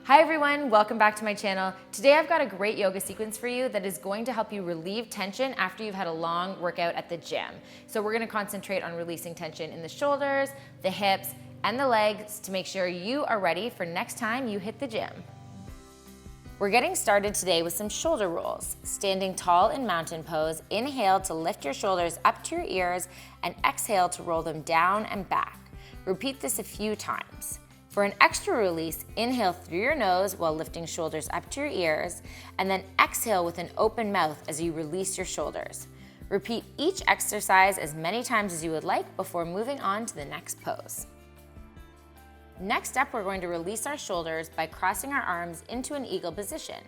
Hi everyone, welcome back to my channel. Today I've got a great yoga sequence for you that is going to help you relieve tension after you've had a long workout at the gym. So we're gonna concentrate on releasing tension in the shoulders, the hips, and the legs to make sure you are ready for next time you hit the gym. We're getting started today with some shoulder rolls. Standing tall in mountain pose, inhale to lift your shoulders up to your ears and exhale to roll them down and back. Repeat this a few times. For an extra release, inhale through your nose while lifting shoulders up to your ears, and then exhale with an open mouth as you release your shoulders. Repeat each exercise as many times as you would like before moving on to the next pose. Next up, we're going to release our shoulders by crossing our arms into an eagle position.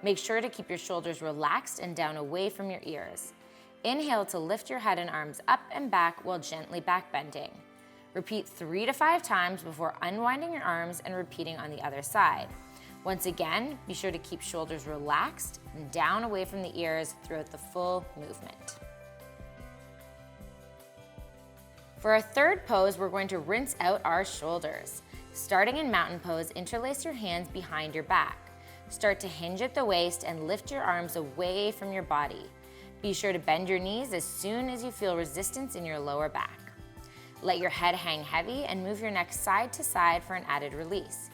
Make sure to keep your shoulders relaxed and down away from your ears. Inhale to lift your head and arms up and back while gently back bending. Repeat 3 to 5 times before unwinding your arms and repeating on the other side. Once again, be sure to keep shoulders relaxed and down away from the ears throughout the full movement. For our third pose, we're going to rinse out our shoulders. Starting in mountain pose, interlace your hands behind your back. Start to hinge at the waist and lift your arms away from your body. Be sure to bend your knees as soon as you feel resistance in your lower back. Let your head hang heavy and move your neck side to side for an added release.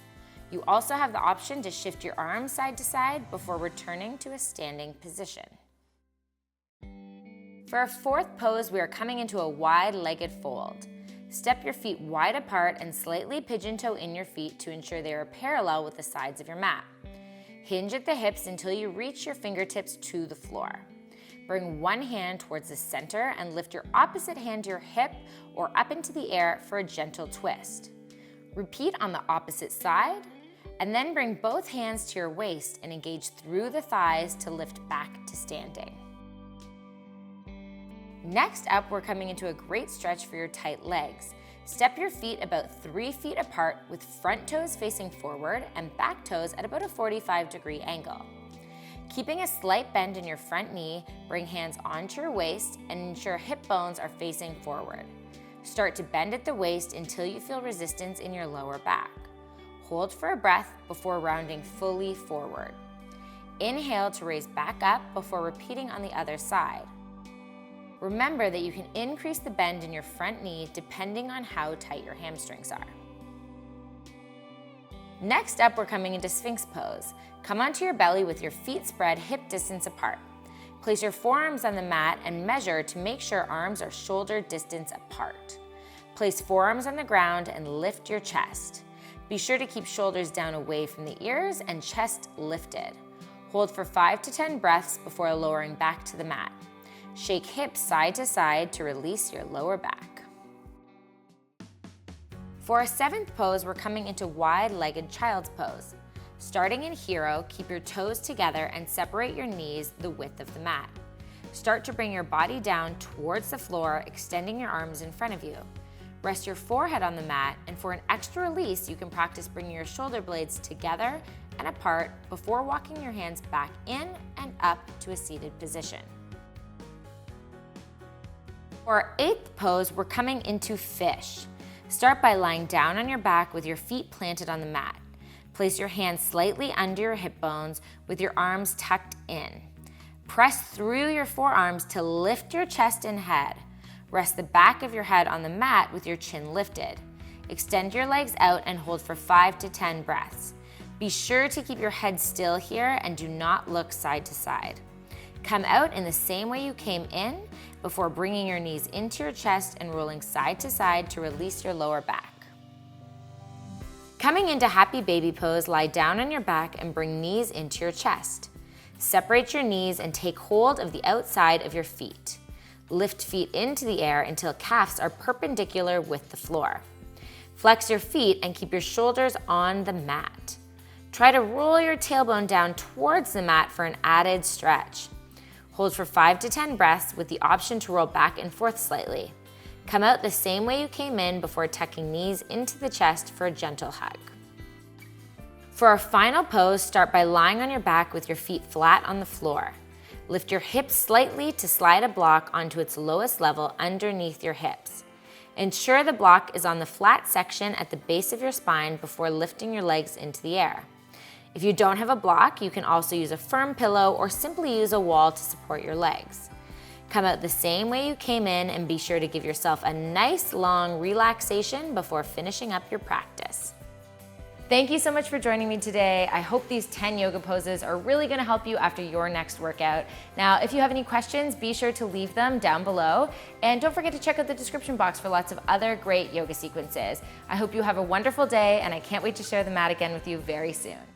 You also have the option to shift your arms side to side before returning to a standing position. For our fourth pose, we are coming into a wide-legged fold. Step your feet wide apart and slightly pigeon toe in your feet to ensure they are parallel with the sides of your mat. Hinge at the hips until you reach your fingertips to the floor. Bring one hand towards the center and lift your opposite hand to your hip or up into the air for a gentle twist. Repeat on the opposite side, and then bring both hands to your waist and engage through the thighs to lift back to standing. Next up, we're coming into a great stretch for your tight legs. Step your feet about 3 feet apart with front toes facing forward and back toes at about a 45-degree angle. Keeping a slight bend in your front knee, bring hands onto your waist and ensure hip bones are facing forward. Start to bend at the waist until you feel resistance in your lower back. Hold for a breath before rounding fully forward. Inhale to raise back up before repeating on the other side. Remember that you can increase the bend in your front knee depending on how tight your hamstrings are. Next up, we're coming into Sphinx pose. Come onto your belly with your feet spread hip distance apart. Place your forearms on the mat and measure to make sure arms are shoulder distance apart. Place forearms on the ground and lift your chest. Be sure to keep shoulders down away from the ears and chest lifted. Hold for 5 to 10 breaths before lowering back to the mat. Shake hips side to side to release your lower back. For our seventh pose, we're coming into wide-legged child's pose. Starting in hero, keep your toes together and separate your knees the width of the mat. Start to bring your body down towards the floor, extending your arms in front of you. Rest your forehead on the mat, and for an extra release, you can practice bringing your shoulder blades together and apart before walking your hands back in and up to a seated position. For our eighth pose, we're coming into fish. Start by lying down on your back with your feet planted on the mat. Place your hands slightly under your hip bones with your arms tucked in. Press through your forearms to lift your chest and head. Rest the back of your head on the mat with your chin lifted. Extend your legs out and hold for 5 to 10 breaths. Be sure to keep your head still here and do not look side to side. Come out in the same way you came in before bringing your knees into your chest and rolling side to side to release your lower back. Coming into happy baby pose, lie down on your back and bring knees into your chest. Separate your knees and take hold of the outside of your feet. Lift feet into the air until calves are perpendicular with the floor. Flex your feet and keep your shoulders on the mat. Try to roll your tailbone down towards the mat for an added stretch. Hold for 5 to 10 breaths with the option to roll back and forth slightly. Come out the same way you came in before tucking knees into the chest for a gentle hug. For our final pose, start by lying on your back with your feet flat on the floor. Lift your hips slightly to slide a block onto its lowest level underneath your hips. Ensure the block is on the flat section at the base of your spine before lifting your legs into the air. If you don't have a block, you can also use a firm pillow or simply use a wall to support your legs. Come out the same way you came in and be sure to give yourself a nice long relaxation before finishing up your practice. Thank you so much for joining me today. I hope these 10 yoga poses are really gonna help you after your next workout. Now, if you have any questions, be sure to leave them down below. And don't forget to check out the description box for lots of other great yoga sequences. I hope you have a wonderful day, and I can't wait to share the mat again with you very soon.